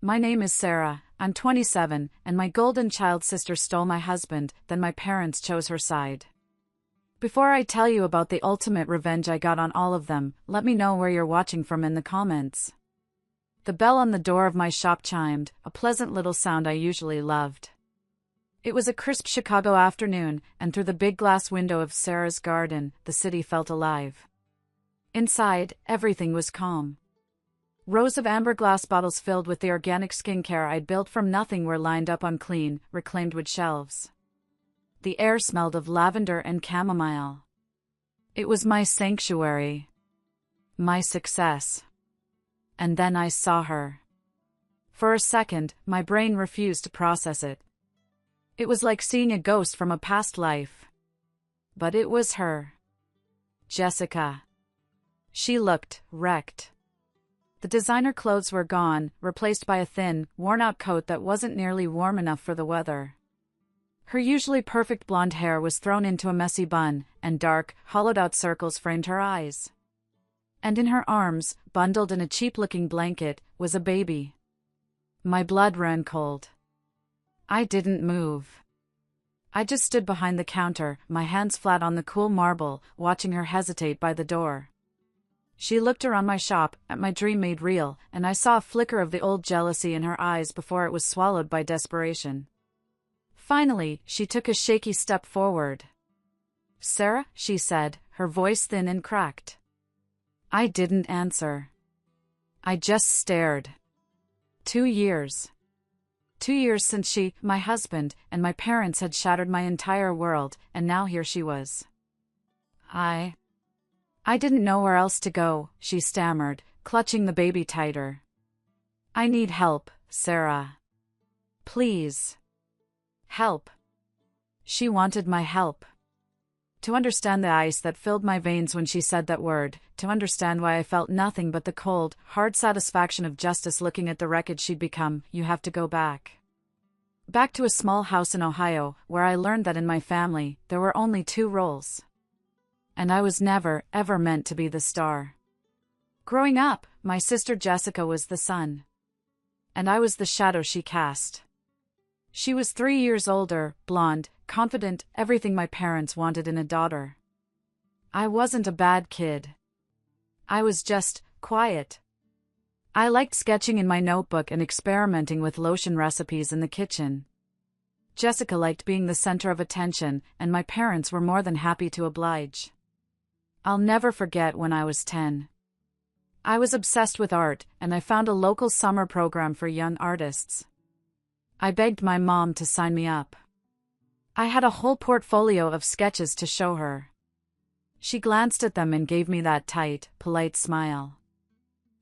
My name is Sarah, I'm 27, and my golden child sister stole my husband, then my parents chose her side. Before I tell you about the ultimate revenge I got on all of them, let me know where you're watching from in the comments. The bell on the door of my shop chimed, a pleasant little sound I usually loved. It was a crisp Chicago afternoon, and through the big glass window of Sarah's garden, the city felt alive. Inside, everything was calm. Rows of amber glass bottles filled with the organic skincare I'd built from nothing were lined up on clean, reclaimed wood shelves. The air smelled of lavender and chamomile. It was my sanctuary. My success. And then I saw her. For a second, my brain refused to process it. It was like seeing a ghost from a past life. But it was her. Jessica. She looked wrecked. The designer clothes were gone, replaced by a thin, worn-out coat that wasn't nearly warm enough for the weather. Her usually perfect blonde hair was thrown into a messy bun, and dark, hollowed-out circles framed her eyes. And in her arms, bundled in a cheap-looking blanket, was a baby. My blood ran cold. I didn't move. I just stood behind the counter, my hands flat on the cool marble, watching her hesitate by the door. She looked around my shop, at my dream made real, and I saw a flicker of the old jealousy in her eyes before it was swallowed by desperation. Finally, she took a shaky step forward. "Sarah," she said, her voice thin and cracked. I didn't answer. I just stared. 2 years. 2 years since she, my husband, and my parents had shattered my entire world, and now here she was. I didn't know where else to go, she stammered, clutching the baby tighter. I need help, Sarah. Please. Help. She wanted my help. To understand the ice that filled my veins when she said that word, to understand why I felt nothing but the cold, hard satisfaction of justice looking at the wreckage she'd become, you have to go back. Back to a small house in Ohio, where I learned that in my family, there were only 2 roles. And I was never, ever meant to be the star. Growing up, my sister Jessica was the sun. And I was the shadow she cast. She was 3 years older, blonde, confident, everything my parents wanted in a daughter. I wasn't a bad kid. I was just quiet. I liked sketching in my notebook and experimenting with lotion recipes in the kitchen. Jessica liked being the center of attention, and my parents were more than happy to oblige. I'll never forget when I was 10. I was obsessed with art, and I found a local summer program for young artists. I begged my mom to sign me up. I had a whole portfolio of sketches to show her. She glanced at them and gave me that tight, polite smile.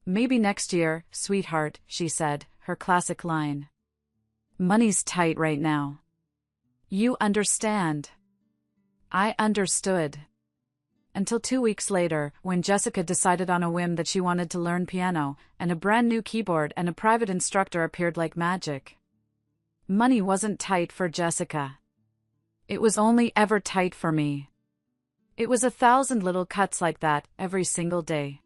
"Maybe next year, sweetheart," she said, her classic line. "Money's tight right now. You understand." I understood. Until 2 weeks later, when Jessica decided on a whim that she wanted to learn piano, and a brand new keyboard and a private instructor appeared like magic. Money wasn't tight for Jessica. It was only ever tight for me. It was 1,000 little cuts like that, every single day.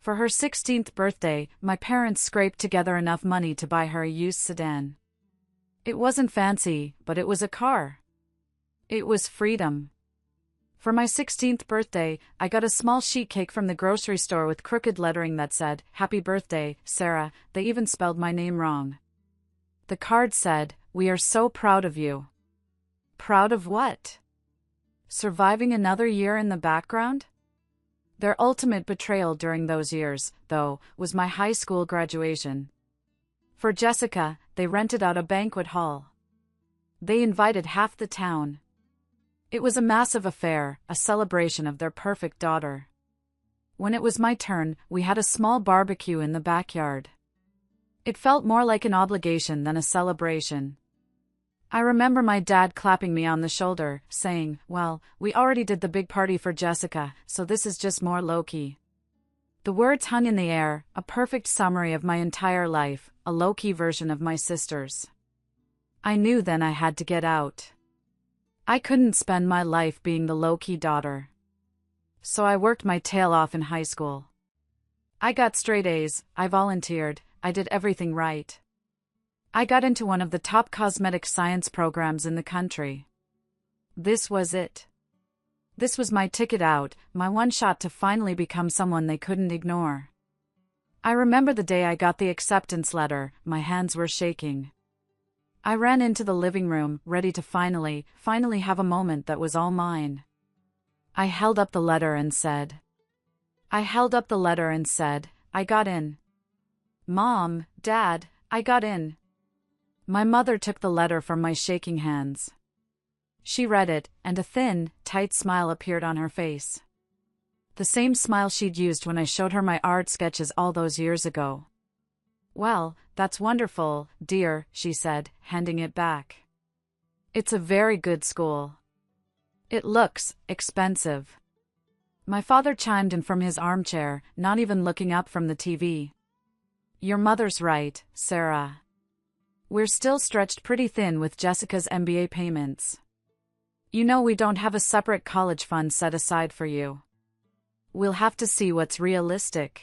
For her 16th birthday, my parents scraped together enough money to buy her a used sedan. It wasn't fancy, but it was a car. It was freedom. For my 16th birthday, I got a small sheet cake from the grocery store with crooked lettering that said, "Happy birthday, Sarah." They even spelled my name wrong. The card said, "We are so proud of you." Proud of what? Surviving another year in the background? Their ultimate betrayal during those years, though, was my high school graduation. For Jessica, they rented out a banquet hall. They invited half the town. It was a massive affair, a celebration of their perfect daughter. When it was my turn, we had a small barbecue in the backyard. It felt more like an obligation than a celebration. I remember my dad clapping me on the shoulder, saying, "Well, we already did the big party for Jessica, so this is just more low-key." The words hung in the air, a perfect summary of my entire life, a low-key version of my sister's. I knew then I had to get out. I couldn't spend my life being the low-key daughter. So I worked my tail off in high school. I got straight A's, I volunteered, I did everything right. I got into one of the top cosmetic science programs in the country. This was it. This was my ticket out, my one shot to finally become someone they couldn't ignore. I remember the day I got the acceptance letter, my hands were shaking. I ran into the living room, ready to finally have a moment that was all mine. I held up the letter and said, I got in. Mom, Dad, I got in. My mother took the letter from my shaking hands. She read it, and a thin, tight smile appeared on her face. The same smile she'd used when I showed her my art sketches all those years ago. Well, that's wonderful, dear, she said, handing it back. It's a very good school. It looks expensive. My father chimed in from his armchair, not even looking up from the TV. Your mother's right, Sarah. We're still stretched pretty thin with Jessica's MBA payments. You know we don't have a separate college fund set aside for you. We'll have to see what's realistic.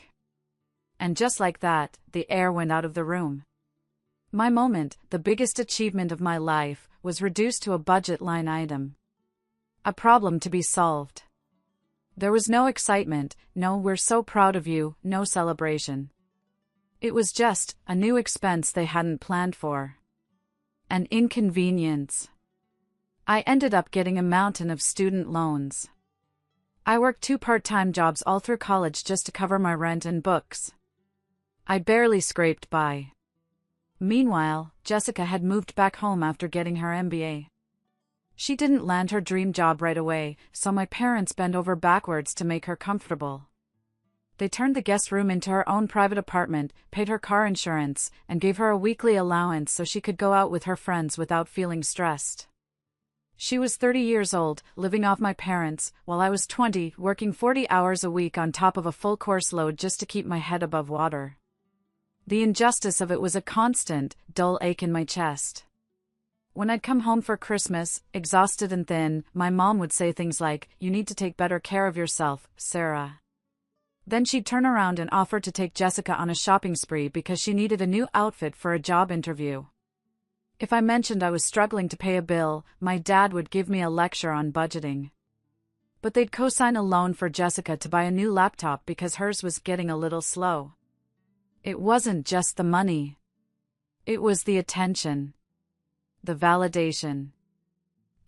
And just like that, the air went out of the room. My moment, the biggest achievement of my life, was reduced to a budget line item. A problem to be solved. There was no excitement, no "we're so proud of you," no celebration. It was just a new expense they hadn't planned for. An inconvenience. I ended up getting a mountain of student loans. I worked 2 part-time jobs all through college just to cover my rent and books. I barely scraped by. Meanwhile, Jessica had moved back home after getting her MBA. She didn't land her dream job right away, so my parents bent over backwards to make her comfortable. They turned the guest room into her own private apartment, paid her car insurance, and gave her a weekly allowance so she could go out with her friends without feeling stressed. She was 30 years old, living off my parents, while I was 20, working 40 hours a week on top of a full course load just to keep my head above water. The injustice of it was a constant, dull ache in my chest. When I'd come home for Christmas, exhausted and thin, my mom would say things like, "You need to take better care of yourself, Sarah." Then she'd turn around and offer to take Jessica on a shopping spree because she needed a new outfit for a job interview. If I mentioned I was struggling to pay a bill, my dad would give me a lecture on budgeting. But they'd co-sign a loan for Jessica to buy a new laptop because hers was getting a little slow. It wasn't just the money. It was the attention. The validation.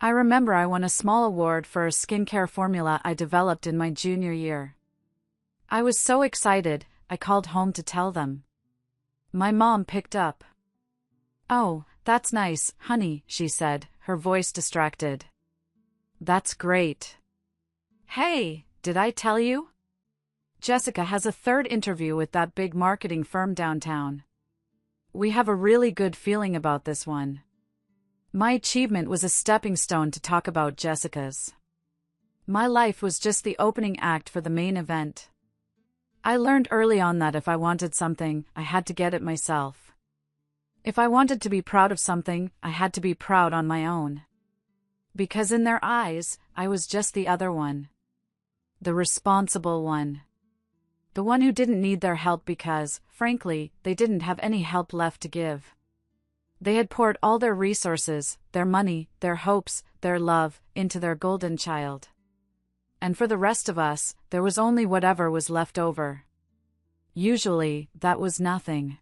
I remember I won a small award for a skincare formula I developed in my junior year. I was so excited, I called home to tell them. My mom picked up. "Oh, that's nice, honey," she said, her voice distracted. "That's great. Hey, did I tell you? Jessica has a 3rd interview with that big marketing firm downtown. We have a really good feeling about this one." My achievement was a stepping stone to talk about Jessica's. My life was just the opening act for the main event. I learned early on that if I wanted something, I had to get it myself. If I wanted to be proud of something, I had to be proud on my own. Because in their eyes, I was just the other one. The responsible one. The one who didn't need their help because, frankly, they didn't have any help left to give. They had poured all their resources, their money, their hopes, their love, into their golden child. And for the rest of us, there was only whatever was left over. Usually, that was nothing.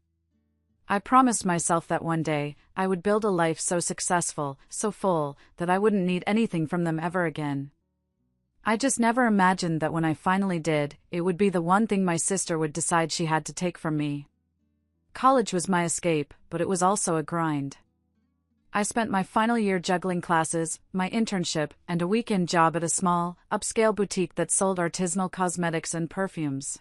I promised myself that one day, I would build a life so successful, so full, that I wouldn't need anything from them ever again. I just never imagined that when I finally did, it would be the one thing my sister would decide she had to take from me. College was my escape, but it was also a grind. I spent my final year juggling classes, my internship, and a weekend job at a small, upscale boutique that sold artisanal cosmetics and perfumes.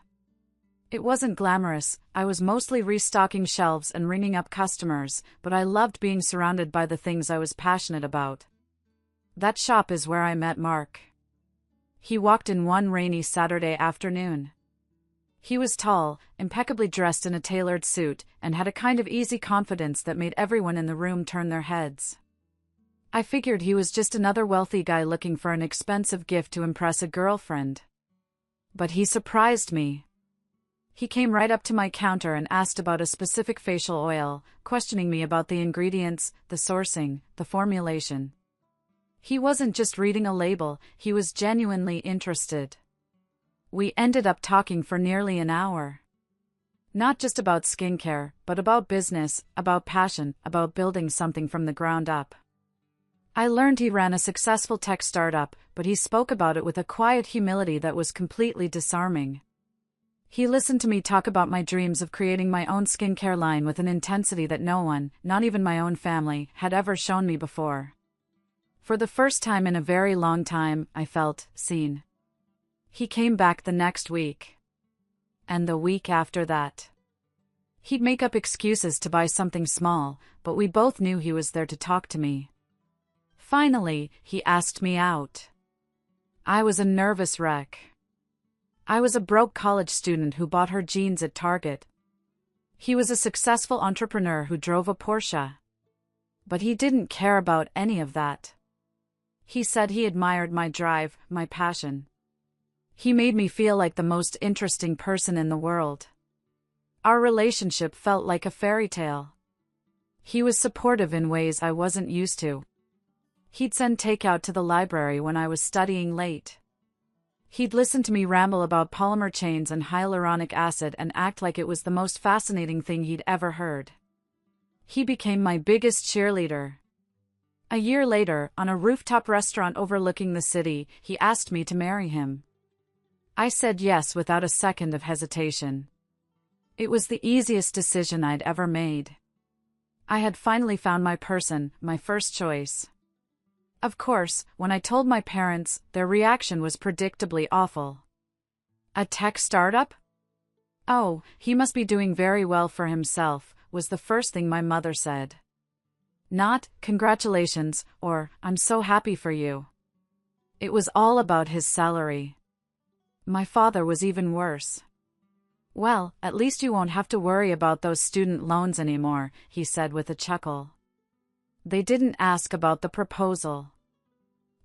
It wasn't glamorous, I was mostly restocking shelves and ringing up customers, but I loved being surrounded by the things I was passionate about. That shop is where I met Mark. He walked in one rainy Saturday afternoon. He was tall, impeccably dressed in a tailored suit, and had a kind of easy confidence that made everyone in the room turn their heads. I figured he was just another wealthy guy looking for an expensive gift to impress a girlfriend. But he surprised me. He came right up to my counter and asked about a specific facial oil, questioning me about the ingredients, the sourcing, the formulation. He wasn't just reading a label, he was genuinely interested. We ended up talking for nearly an hour. Not just about skincare, but about business, about passion, about building something from the ground up. I learned he ran a successful tech startup, but he spoke about it with a quiet humility that was completely disarming. He listened to me talk about my dreams of creating my own skincare line with an intensity that no one, not even my own family, had ever shown me before. For the first time in a very long time, I felt seen. He came back the next week. And the week after that. He'd make up excuses to buy something small, but we both knew he was there to talk to me. Finally, he asked me out. I was a nervous wreck. I was a broke college student who bought her jeans at Target. He was a successful entrepreneur who drove a Porsche. But he didn't care about any of that. He said he admired my drive, my passion. He made me feel like the most interesting person in the world. Our relationship felt like a fairy tale. He was supportive in ways I wasn't used to. He'd send takeout to the library when I was studying late. He'd listen to me ramble about polymer chains and hyaluronic acid and act like it was the most fascinating thing he'd ever heard. He became my biggest cheerleader. A year later, on a rooftop restaurant overlooking the city, he asked me to marry him. I said yes without a second of hesitation. It was the easiest decision I'd ever made. I had finally found my person, my first choice. Of course, when I told my parents, their reaction was predictably awful. A tech startup? Oh, he must be doing very well for himself, was the first thing my mother said. Not, congratulations, or, I'm so happy for you. It was all about his salary. My father was even worse. Well, at least you won't have to worry about those student loans anymore, he said with a chuckle. They didn't ask about the proposal.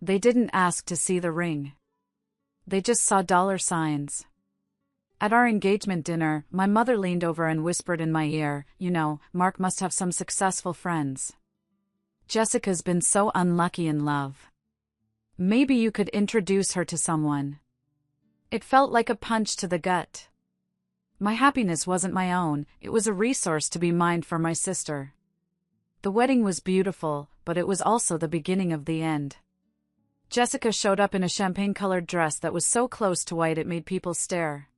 They didn't ask to see the ring. They just saw dollar signs. At our engagement dinner, my mother leaned over and whispered in my ear, "You know, Mark must have some successful friends. Jessica's been so unlucky in love. Maybe you could introduce her to someone." It felt like a punch to the gut. My happiness wasn't my own, it was a resource to be mined for my sister. The wedding was beautiful, but it was also the beginning of the end. Jessica showed up in a champagne-colored dress that was so close to white it made people stare.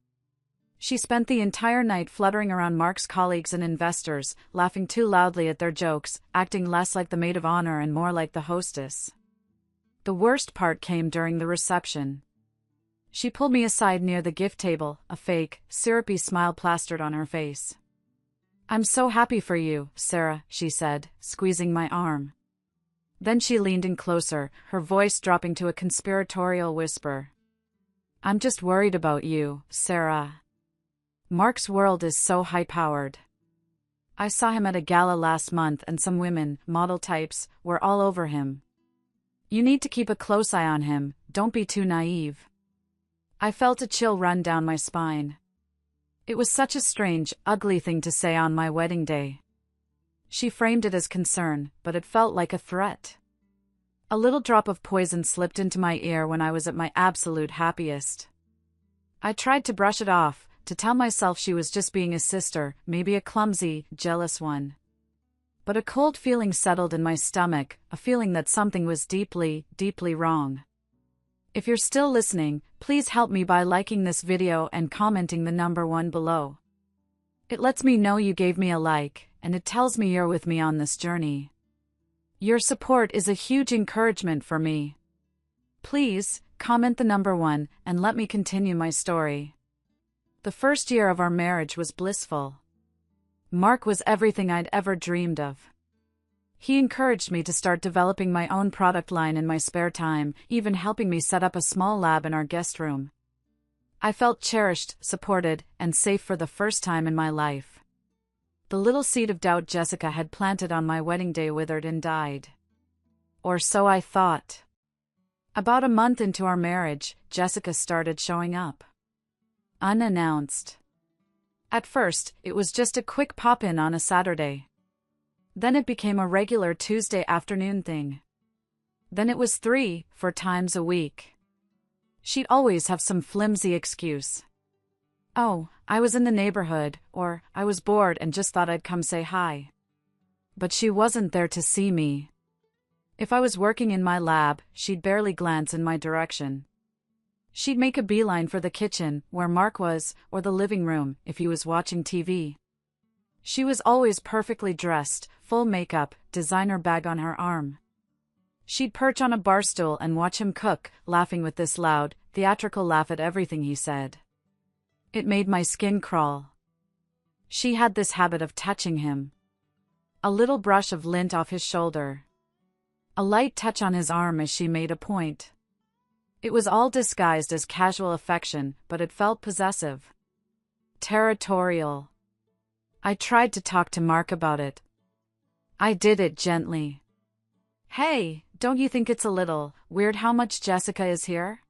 She spent the entire night fluttering around Mark's colleagues and investors, laughing too loudly at their jokes, acting less like the maid of honor and more like the hostess. The worst part came during the reception. She pulled me aside near the gift table, a fake, syrupy smile plastered on her face. "I'm so happy for you, Sarah," she said, squeezing my arm. Then she leaned in closer, her voice dropping to a conspiratorial whisper. "I'm just worried about you, Sarah. Mark's world is so high-powered. I saw him at a gala last month and some women, model types, were all over him. You need to keep a close eye on him, don't be too naive." I felt a chill run down my spine. It was such a strange, ugly thing to say on my wedding day. She framed it as concern, but it felt like a threat. A little drop of poison slipped into my ear when I was at my absolute happiest. I tried to brush it off, to tell myself she was just being a sister, maybe a clumsy, jealous one. But a cold feeling settled in my stomach, a feeling that something was deeply, deeply wrong. If you're still listening, please help me by liking this video and commenting the number 1 below. It lets me know you gave me a like, and it tells me you're with me on this journey. Your support is a huge encouragement for me. Please, comment the number 1, and let me continue my story. The first year of our marriage was blissful. Mark was everything I'd ever dreamed of. He encouraged me to start developing my own product line in my spare time, even helping me set up a small lab in our guest room. I felt cherished, supported, and safe for the first time in my life. The little seed of doubt Jessica had planted on my wedding day withered and died. Or so I thought. About a month into our marriage, Jessica started showing up. Unannounced. At first, it was just a quick pop-in on a Saturday. Then it became a regular Tuesday afternoon thing. Then it was 3-4 times a week. She'd always have some flimsy excuse. Oh, I was in the neighborhood, or I was bored and just thought I'd come say hi. But she wasn't there to see me. If I was working in my lab, she'd barely glance in my direction. She'd make a beeline for the kitchen, where Mark was, or the living room, if he was watching TV. She was always perfectly dressed, full makeup, designer bag on her arm. She'd perch on a bar stool and watch him cook, laughing with this loud, theatrical laugh at everything he said. It made my skin crawl. She had this habit of touching him. A little brush of lint off his shoulder. A light touch on his arm as she made a point. It was all disguised as casual affection, but it felt possessive. Territorial. I tried to talk to Mark about it. I did it gently. Hey, don't you think it's a little weird how much Jessica is here?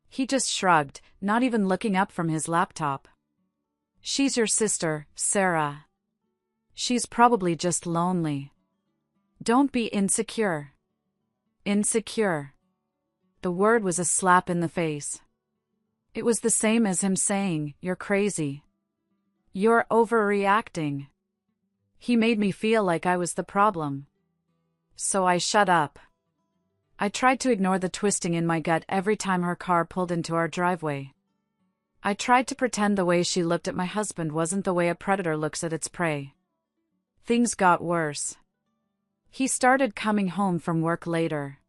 He just shrugged, not even looking up from his laptop. She's your sister, Sarah. She's probably just lonely. Don't be insecure. Insecure. The word was a slap in the face. It was the same as him saying, "You're crazy. You're overreacting." He made me feel like I was the problem. So I shut up. I tried to ignore the twisting in my gut every time her car pulled into our driveway. I tried to pretend the way she looked at my husband wasn't the way a predator looks at its prey. Things got worse. He started coming home from work later.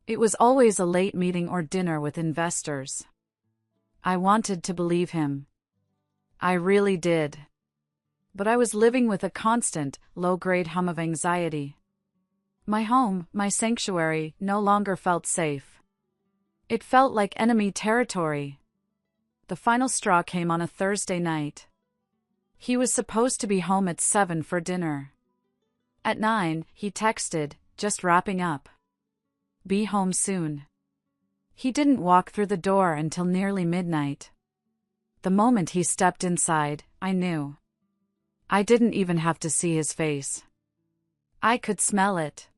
It was always a late meeting or dinner with investors. I wanted to believe him. I really did. But I was living with a constant, low-grade hum of anxiety. My home, my sanctuary, no longer felt safe. It felt like enemy territory. The final straw came on a Thursday night. He was supposed to be home at 7 for dinner. At 9, he texted, "Just wrapping up. Be home soon." He didn't walk through the door until nearly midnight. The moment he stepped inside, I knew. I didn't even have to see his face. I could smell it.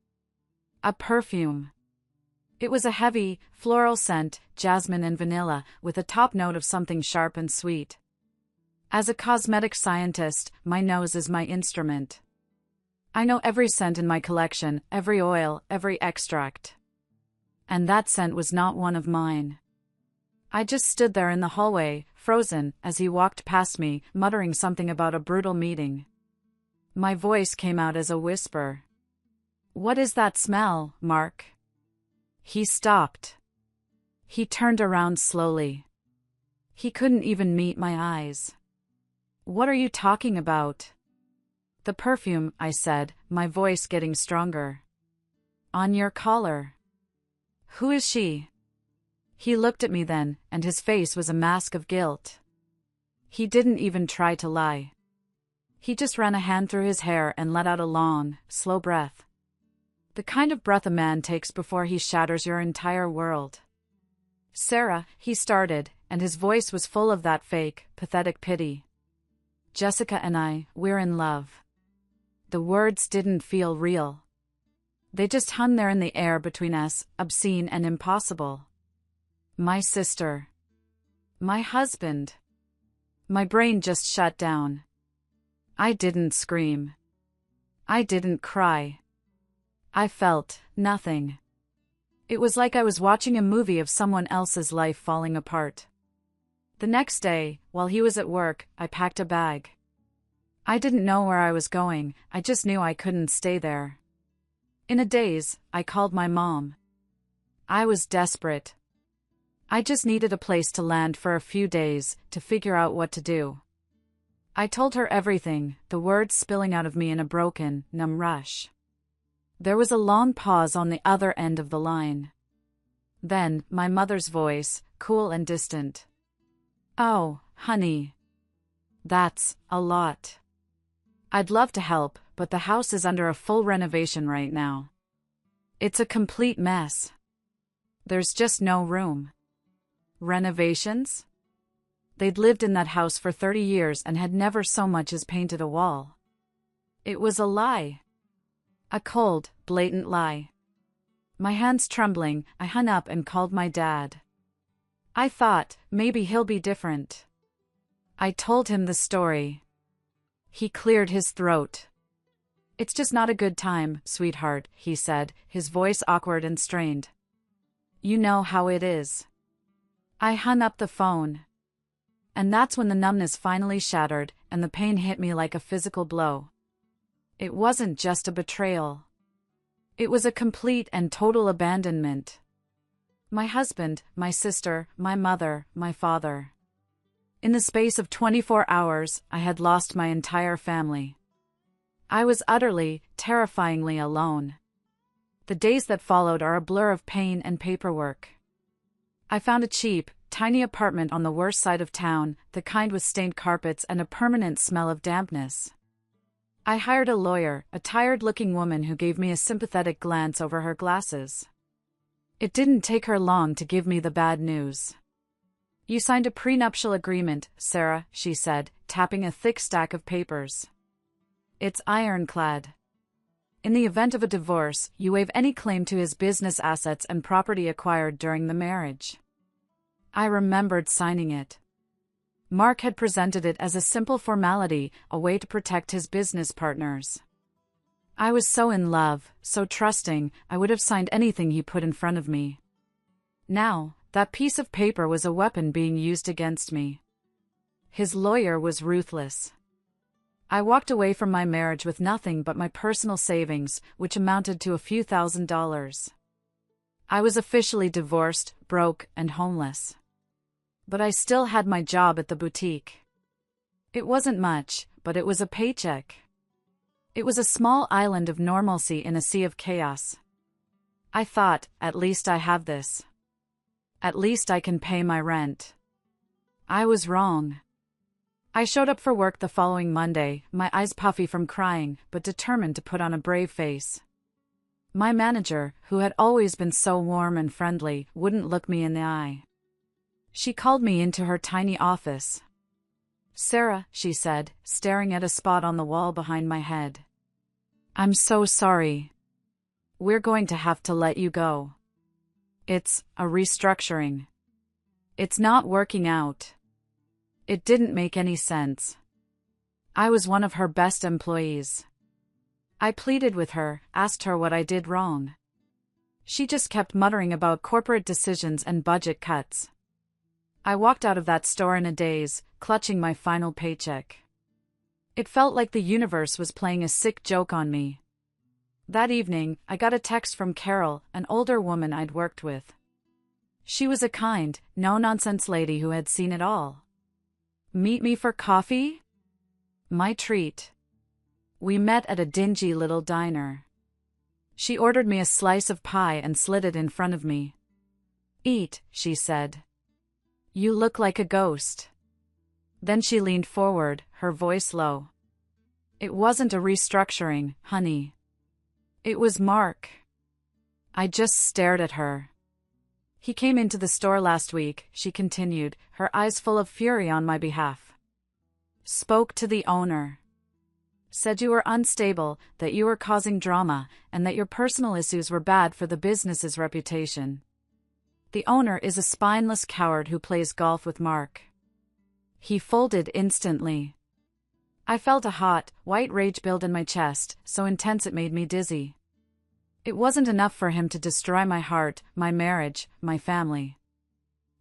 A perfume. It was a heavy, floral scent, jasmine and vanilla, with a top note of something sharp and sweet. As a cosmetic scientist, my nose is my instrument. I know every scent in my collection, every oil, every extract. And that scent was not one of mine. I just stood there in the hallway, frozen, as he walked past me, muttering something about a brutal meeting. My voice came out as a whisper. "What is that smell, Mark?" He stopped. He turned around slowly. He couldn't even meet my eyes. "What are you talking about?" "The perfume," I said, my voice getting stronger. "On your collar." "Who is she?" He looked at me then, and his face was a mask of guilt. He didn't even try to lie. He just ran a hand through his hair and let out a long, slow breath. The kind of breath a man takes before he shatters your entire world. "Sarah," he started, and his voice was full of that fake, pathetic pity. "Jessica and I, we're in love." The words didn't feel real. They just hung there in the air between us, obscene and impossible. My sister. My husband. My brain just shut down. I didn't scream. I didn't cry. I felt nothing. It was like I was watching a movie of someone else's life falling apart. The next day, while he was at work, I packed a bag. I didn't know where I was going, I just knew I couldn't stay there. In a daze, I called my mom. I was desperate. I just needed a place to land for a few days, to figure out what to do. I told her everything, the words spilling out of me in a broken, numb rush. There was a long pause on the other end of the line. Then, my mother's voice, cool and distant. "Oh, honey. That's a lot. I'd love to help, but the house is under a full renovation right now. It's a complete mess. There's just no room." "Renovations?" They'd lived in that house for 30 years and had never so much as painted a wall. It was a lie. A cold, blatant lie. My hands trembling, I hung up and called my dad. I thought, maybe he'll be different. I told him the story. He cleared his throat. "It's just not a good time, sweetheart," he said, his voice awkward and strained. "You know how it is." I hung up the phone. And that's when the numbness finally shattered, and the pain hit me like a physical blow. It wasn't just a betrayal. It was a complete and total abandonment. My husband, my sister, my mother, my father. In the space of 24 hours, I had lost my entire family. I was utterly, terrifyingly alone. The days that followed are a blur of pain and paperwork. I found a cheap, tiny apartment on the worst side of town, the kind with stained carpets and a permanent smell of dampness. I hired a lawyer, a tired-looking woman who gave me a sympathetic glance over her glasses. It didn't take her long to give me the bad news. "You signed a prenuptial agreement, Sarah," she said, tapping a thick stack of papers. "It's ironclad. In the event of a divorce, you waive any claim to his business assets and property acquired during the marriage." I remembered signing it. Mark had presented it as a simple formality, a way to protect his business partners. I was so in love, so trusting, I would have signed anything he put in front of me. Now, that piece of paper was a weapon being used against me. His lawyer was ruthless. I walked away from my marriage with nothing but my personal savings, which amounted to a few $1,000s. I was officially divorced, broke, and homeless. But I still had my job at the boutique. It wasn't much, but it was a paycheck. It was a small island of normalcy in a sea of chaos. I thought, at least I have this. At least I can pay my rent. I was wrong. I showed up for work the following Monday, my eyes puffy from crying, but determined to put on a brave face. My manager, who had always been so warm and friendly, wouldn't look me in the eye. She called me into her tiny office. "Sarah," she said, staring at a spot on the wall behind my head. "I'm so sorry. We're going to have to let you go. It's a restructuring. It's not working out." It didn't make any sense. I was one of her best employees. I pleaded with her, asked her what I did wrong. She just kept muttering about corporate decisions and budget cuts. I walked out of that store in a daze, clutching my final paycheck. It felt like the universe was playing a sick joke on me. That evening, I got a text from Carol, an older woman I'd worked with. She was a kind, no-nonsense lady who had seen it all. "Meet me for coffee?" My treat. We met at a dingy little diner. She ordered me a slice of pie and slid it in front of me. "Eat," she said. "You look like a ghost." Then she leaned forward, her voice low. "It wasn't a restructuring, honey. It was Mark." I just stared at her. "He came into the store last week," she continued, her eyes full of fury on my behalf. "Spoke to the owner. Said you were unstable, that you were causing drama, and that your personal issues were bad for the business's reputation. The owner is a spineless coward who plays golf with Mark." He folded instantly. I felt a hot, white rage build in my chest, so intense it made me dizzy. It wasn't enough for him to destroy my heart, my marriage, my family.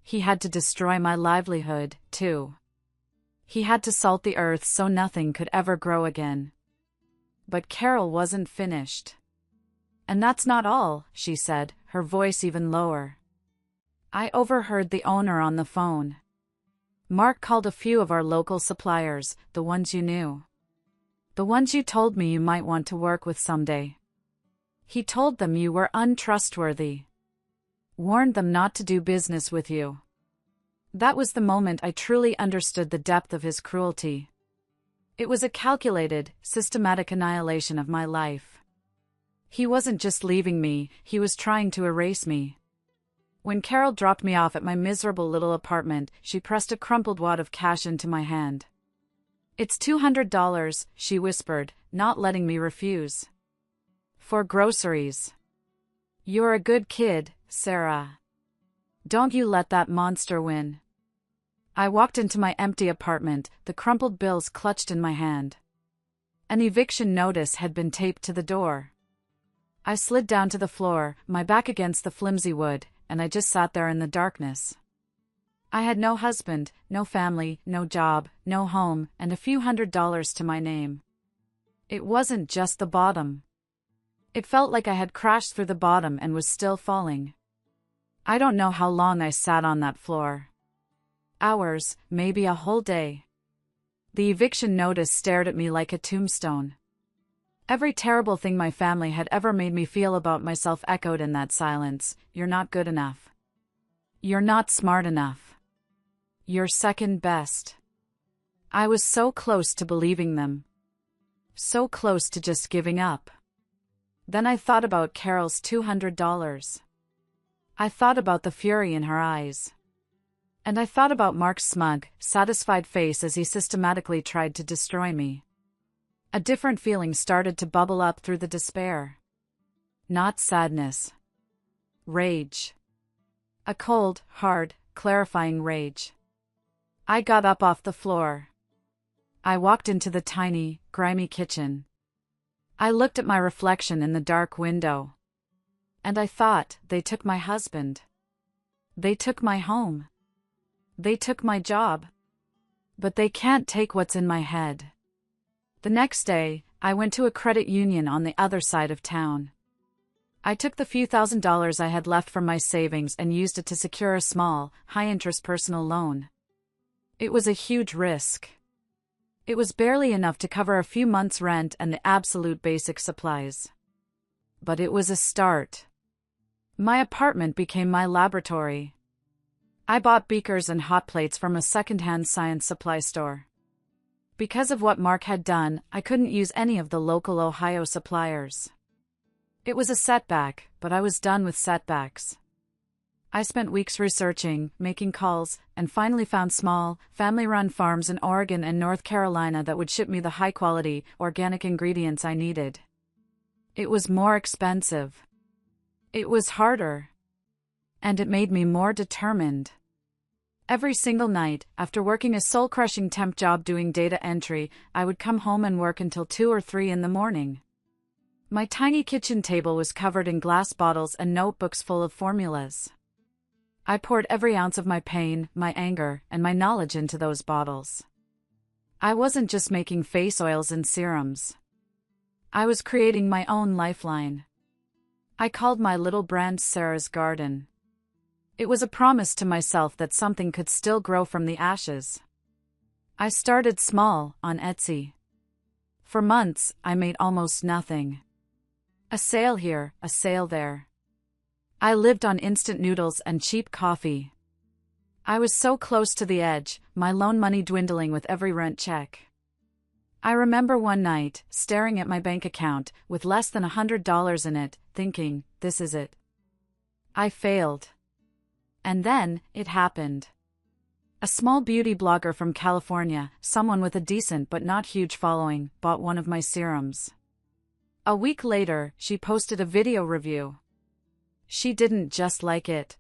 He had to destroy my livelihood, too. He had to salt the earth so nothing could ever grow again. But Carol wasn't finished. "And that's not all," she said, her voice even lower. I overheard the owner on the phone. "Mark called a few of our local suppliers, the ones you knew. The ones you told me you might want to work with someday. He told them you were untrustworthy. Warned them not to do business with you." That was the moment I truly understood the depth of his cruelty. It was a calculated, systematic annihilation of my life. He wasn't just leaving me, he was trying to erase me. When Carol dropped me off at my miserable little apartment, she pressed a crumpled wad of cash into my hand. "It's $200, she whispered, not letting me refuse. "For groceries." "You're a good kid, Sarah. Don't you let that monster win." I walked into my empty apartment, the crumpled bills clutched in my hand. An eviction notice had been taped to the door. I slid down to the floor, my back against the flimsy wood, and I just sat there in the darkness. I had no husband, no family, no job, no home, and a few $100s to my name. It wasn't just the bottom. It felt like I had crashed through the bottom and was still falling. I don't know how long I sat on that floor. Hours, maybe a whole day. The eviction notice stared at me like a tombstone. Every terrible thing my family had ever made me feel about myself echoed in that silence. You're not good enough. You're not smart enough. You're second best. I was so close to believing them. So close to just giving up. Then I thought about Carol's $200. I thought about the fury in her eyes. And I thought about Mark's smug, satisfied face as he systematically tried to destroy me. A different feeling started to bubble up through the despair. Not sadness. Rage. A cold, hard, clarifying rage. I got up off the floor. I walked into the tiny, grimy kitchen. I looked at my reflection in the dark window. And I thought, they took my husband. They took my home. They took my job. But they can't take what's in my head. The next day, I went to a credit union on the other side of town. I took the few $1,000s I had left from my savings and used it to secure a small, high-interest personal loan. It was a huge risk. It was barely enough to cover a few months' rent and the absolute basic supplies. But it was a start. My apartment became my laboratory. I bought beakers and hot plates from a second-hand science supply store. Because of what Mark had done, I couldn't use any of the local Ohio suppliers. It was a setback, but I was done with setbacks. I spent weeks researching, making calls, and finally found small, family-run farms in Oregon and North Carolina that would ship me the high-quality, organic ingredients I needed. It was more expensive. It was harder. And it made me more determined. Every single night, after working a soul-crushing temp job doing data entry, I would come home and work until 2 or 3 in the morning. My tiny kitchen table was covered in glass bottles and notebooks full of formulas. I poured every ounce of my pain, my anger, and my knowledge into those bottles. I wasn't just making face oils and serums. I was creating my own lifeline. I called my little brand Sarah's Garden. It was a promise to myself that something could still grow from the ashes. I started small, on Etsy. For months, I made almost nothing. A sale here, a sale there. I lived on instant noodles and cheap coffee. I was so close to the edge, my loan money dwindling with every rent check. I remember one night, staring at my bank account, with less than $100 in it, thinking, this is it. I failed. And then, it happened. A small beauty blogger from California, someone with a decent but not huge following, bought one of my serums. A week later, she posted a video review. She didn't just like it.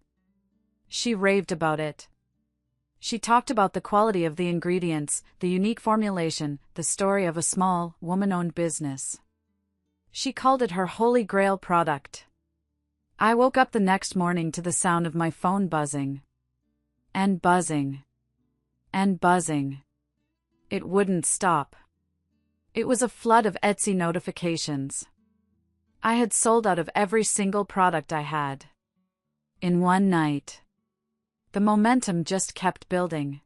She raved about it. She talked about the quality of the ingredients, the unique formulation, the story of a small, woman-owned business. She called it her holy grail product. I woke up the next morning to the sound of my phone buzzing. And buzzing. And buzzing. It wouldn't stop. It was a flood of Etsy notifications. I had sold out of every single product I had. In one night. The momentum just kept building.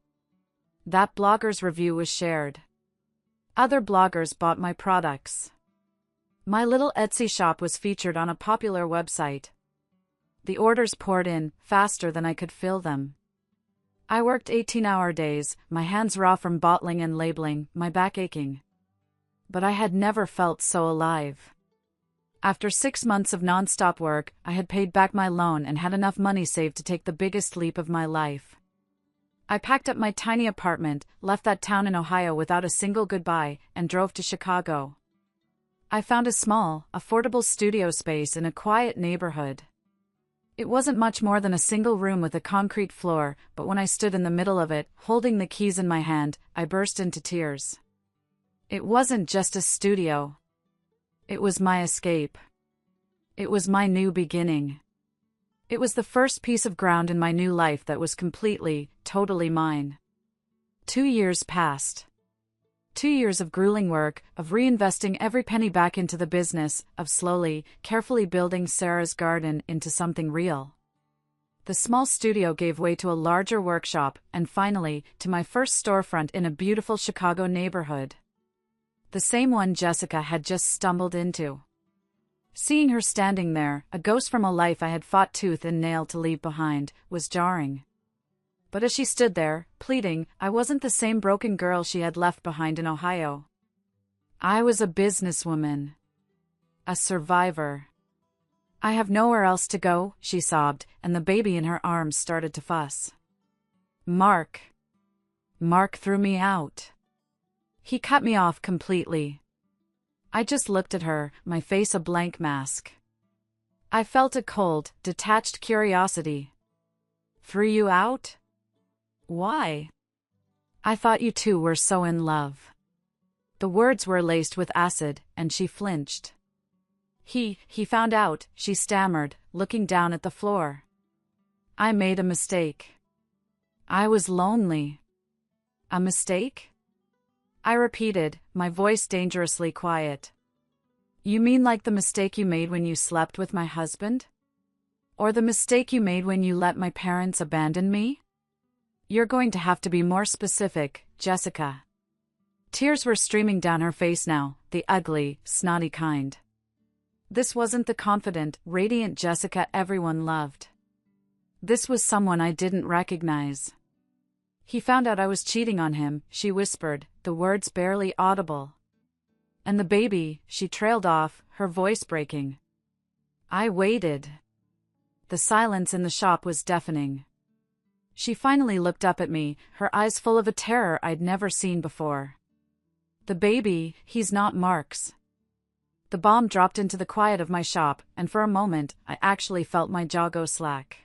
That blogger's review was shared. Other bloggers bought my products. My little Etsy shop was featured on a popular website. The orders poured in, faster than I could fill them. I worked 18-hour days, my hands raw from bottling and labeling, my back aching. But I had never felt so alive. After 6 months of non-stop work, I had paid back my loan and had enough money saved to take the biggest leap of my life. I packed up my tiny apartment, left that town in Ohio without a single goodbye, and drove to Chicago. I found a small, affordable studio space in a quiet neighborhood. It wasn't much more than a single room with a concrete floor, but when I stood in the middle of it, holding the keys in my hand, I burst into tears. It wasn't just a studio. It was my escape. It was my new beginning. It was the first piece of ground in my new life that was completely, totally mine. 2 years passed. 2 years of grueling work, of reinvesting every penny back into the business, of slowly, carefully building Sarah's garden into something real. The small studio gave way to a larger workshop, and finally, to my first storefront in a beautiful Chicago neighborhood. The same one Jessica had just stumbled into. Seeing her standing there, a ghost from a life I had fought tooth and nail to leave behind, was jarring. But as she stood there, pleading, I wasn't the same broken girl she had left behind in Ohio. I was a businesswoman. A survivor. I have nowhere else to go, she sobbed, and the baby in her arms started to fuss. Mark threw me out. He cut me off completely. I just looked at her, my face a blank mask. I felt a cold, detached curiosity. Threw you out? Why? I thought you two were so in love. The words were laced with acid, and she flinched. He found out, she stammered, looking down at the floor. I made a mistake. I was lonely. A mistake? I repeated, my voice dangerously quiet. You mean like the mistake you made when you slept with my husband? Or the mistake you made when you let my parents abandon me? You're going to have to be more specific, Jessica. Tears were streaming down her face now, the ugly, snotty kind. This wasn't the confident, radiant Jessica everyone loved. This was someone I didn't recognize. He found out I was cheating on him, she whispered, the words barely audible. And the baby, she trailed off, her voice breaking. I waited. The silence in the shop was deafening. She finally looked up at me, her eyes full of a terror I'd never seen before. The baby, he's not Mark's. The bomb dropped into the quiet of my shop, and for a moment, I actually felt my jaw go slack.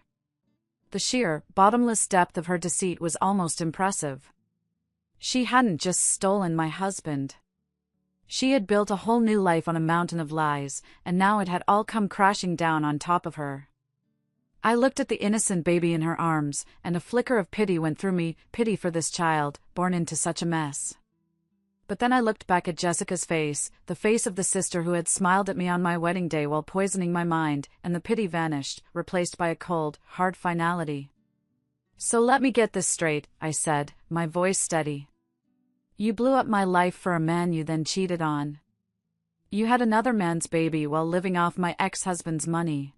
The sheer, bottomless depth of her deceit was almost impressive. She hadn't just stolen my husband. She had built a whole new life on a mountain of lies, and now it had all come crashing down on top of her. I looked at the innocent baby in her arms, and a flicker of pity went through me, pity for this child, born into such a mess. But then I looked back at Jessica's face, the face of the sister who had smiled at me on my wedding day while poisoning my mind, and the pity vanished, replaced by a cold, hard finality. So let me get this straight, I said, my voice steady. You blew up my life for a man you then cheated on. You had another man's baby while living off my ex-husband's money.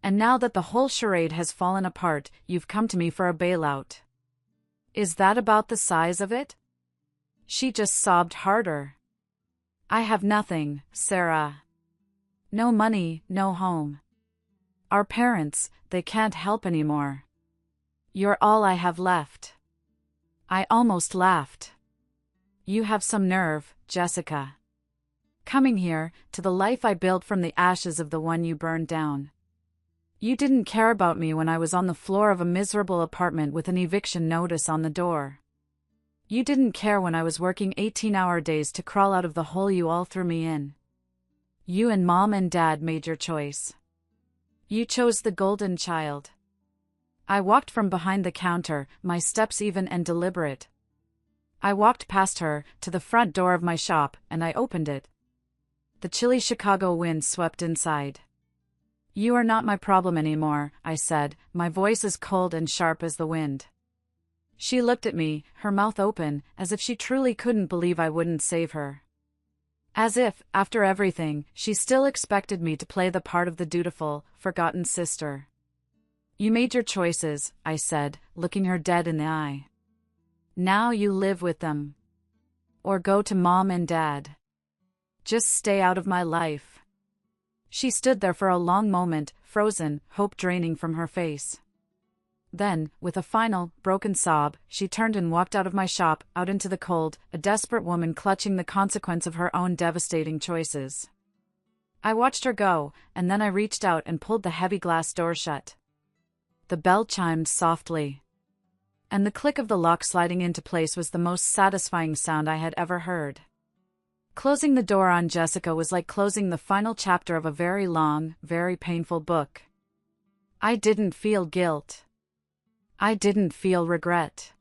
And now that the whole charade has fallen apart, you've come to me for a bailout. Is that about the size of it? She just sobbed harder. I have nothing, Sarah. No money, no home. Our parents, they can't help anymore. You're all I have left. I almost laughed. You have some nerve, Jessica. Coming here, to the life I built from the ashes of the one you burned down. You didn't care about me when I was on the floor of a miserable apartment with an eviction notice on the door. You didn't care when I was working 18-hour days to crawl out of the hole you all threw me in. You and Mom and Dad made your choice. You chose the golden child. I walked from behind the counter, my steps even and deliberate. I walked past her, to the front door of my shop, and I opened it. The chilly Chicago wind swept inside. You are not my problem anymore, I said, my voice as cold and sharp as the wind. She looked at me, her mouth open, as if she truly couldn't believe I wouldn't save her. As if, after everything, she still expected me to play the part of the dutiful, forgotten sister. You made your choices, I said, looking her dead in the eye. Now you live with them. Or go to Mom and Dad. Just stay out of my life. She stood there for a long moment, frozen, hope draining from her face. Then, with a final, broken sob, she turned and walked out of my shop, out into the cold, a desperate woman clutching the consequence of her own devastating choices. I watched her go, and then I reached out and pulled the heavy glass door shut. The bell chimed softly, and the click of the lock sliding into place was the most satisfying sound I had ever heard. Closing the door on Jessica was like closing the final chapter of a very long, very painful book. I didn't feel guilt. I didn't feel regret.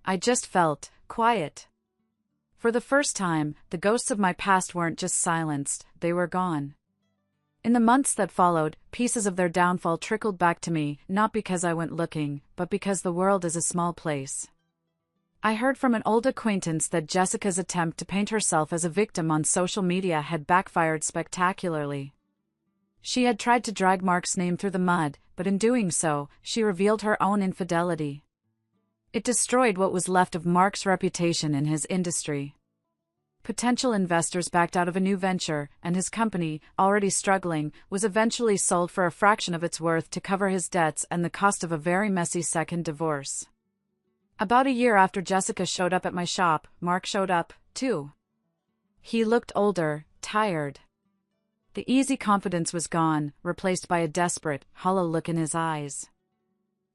I just felt quiet. For the first time, the ghosts of my past weren't just silenced, they were gone. In the months that followed, pieces of their downfall trickled back to me, not because I went looking, but because the world is a small place. I heard from an old acquaintance that Jessica's attempt to paint herself as a victim on social media had backfired spectacularly. She had tried to drag Mark's name through the mud, but in doing so, she revealed her own infidelity. It destroyed what was left of Mark's reputation in his industry. Potential investors backed out of a new venture, and his company, already struggling, was eventually sold for a fraction of its worth to cover his debts and the cost of a very messy second divorce. About a year after Jessica showed up at my shop, Mark showed up, too. He looked older, tired. The easy confidence was gone, replaced by a desperate, hollow look in his eyes.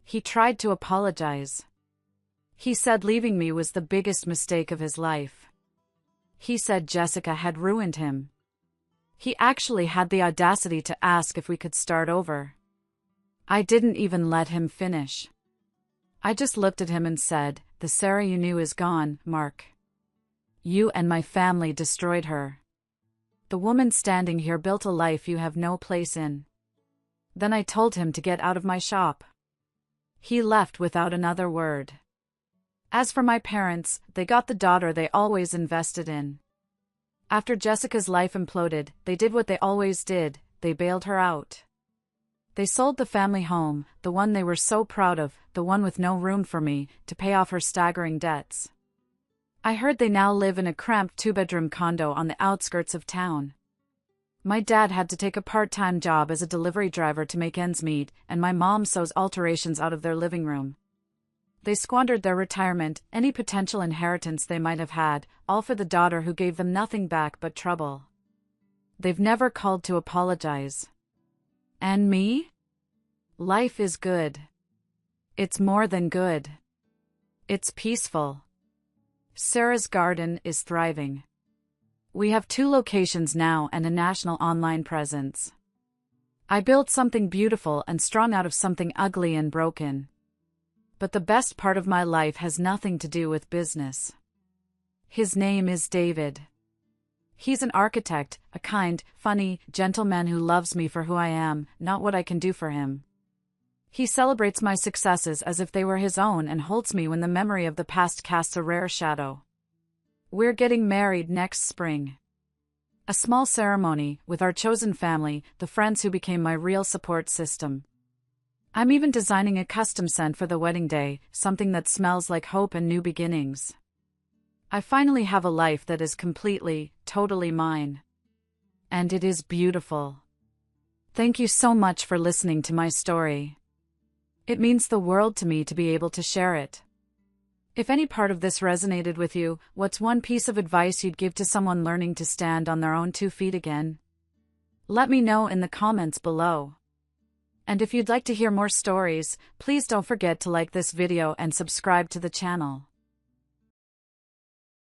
He tried to apologize. He said leaving me was the biggest mistake of his life. He said Jessica had ruined him. He actually had the audacity to ask if we could start over. I didn't even let him finish. I just looked at him and said, "The Sarah you knew is gone, Mark. You and my family destroyed her. The woman standing here built a life you have no place in." Then I told him to get out of my shop. He left without another word. As for my parents, they got the daughter they always invested in. After Jessica's life imploded, they did what they always did, they bailed her out. They sold the family home, the one they were so proud of, the one with no room for me, to pay off her staggering debts. I heard they now live in a cramped two-bedroom condo on the outskirts of town. My dad had to take a part-time job as a delivery driver to make ends meet, and my mom sews alterations out of their living room. They squandered their retirement, any potential inheritance they might have had, all for the daughter who gave them nothing back but trouble. They've never called to apologize. And me? Life is good. It's more than good. It's peaceful. Sarah's garden is thriving. We have 2 locations now and a national online presence. I built something beautiful and strong out of something ugly and broken. But the best part of my life has nothing to do with business. His name is David. He's an architect, a kind, funny, gentle man who loves me for who I am, not what I can do for him. He celebrates my successes as if they were his own and holds me when the memory of the past casts a rare shadow. We're getting married next spring. A small ceremony, with our chosen family, the friends who became my real support system. I'm even designing a custom scent for the wedding day, something that smells like hope and new beginnings. I finally have a life that is completely, totally mine. And it is beautiful. Thank you so much for listening to my story. It means the world to me to be able to share it. If any part of this resonated with you, what's one piece of advice you'd give to someone learning to stand on their own 2 feet again? Let me know in the comments below. And if you'd like to hear more stories, please don't forget to like this video and subscribe to the channel.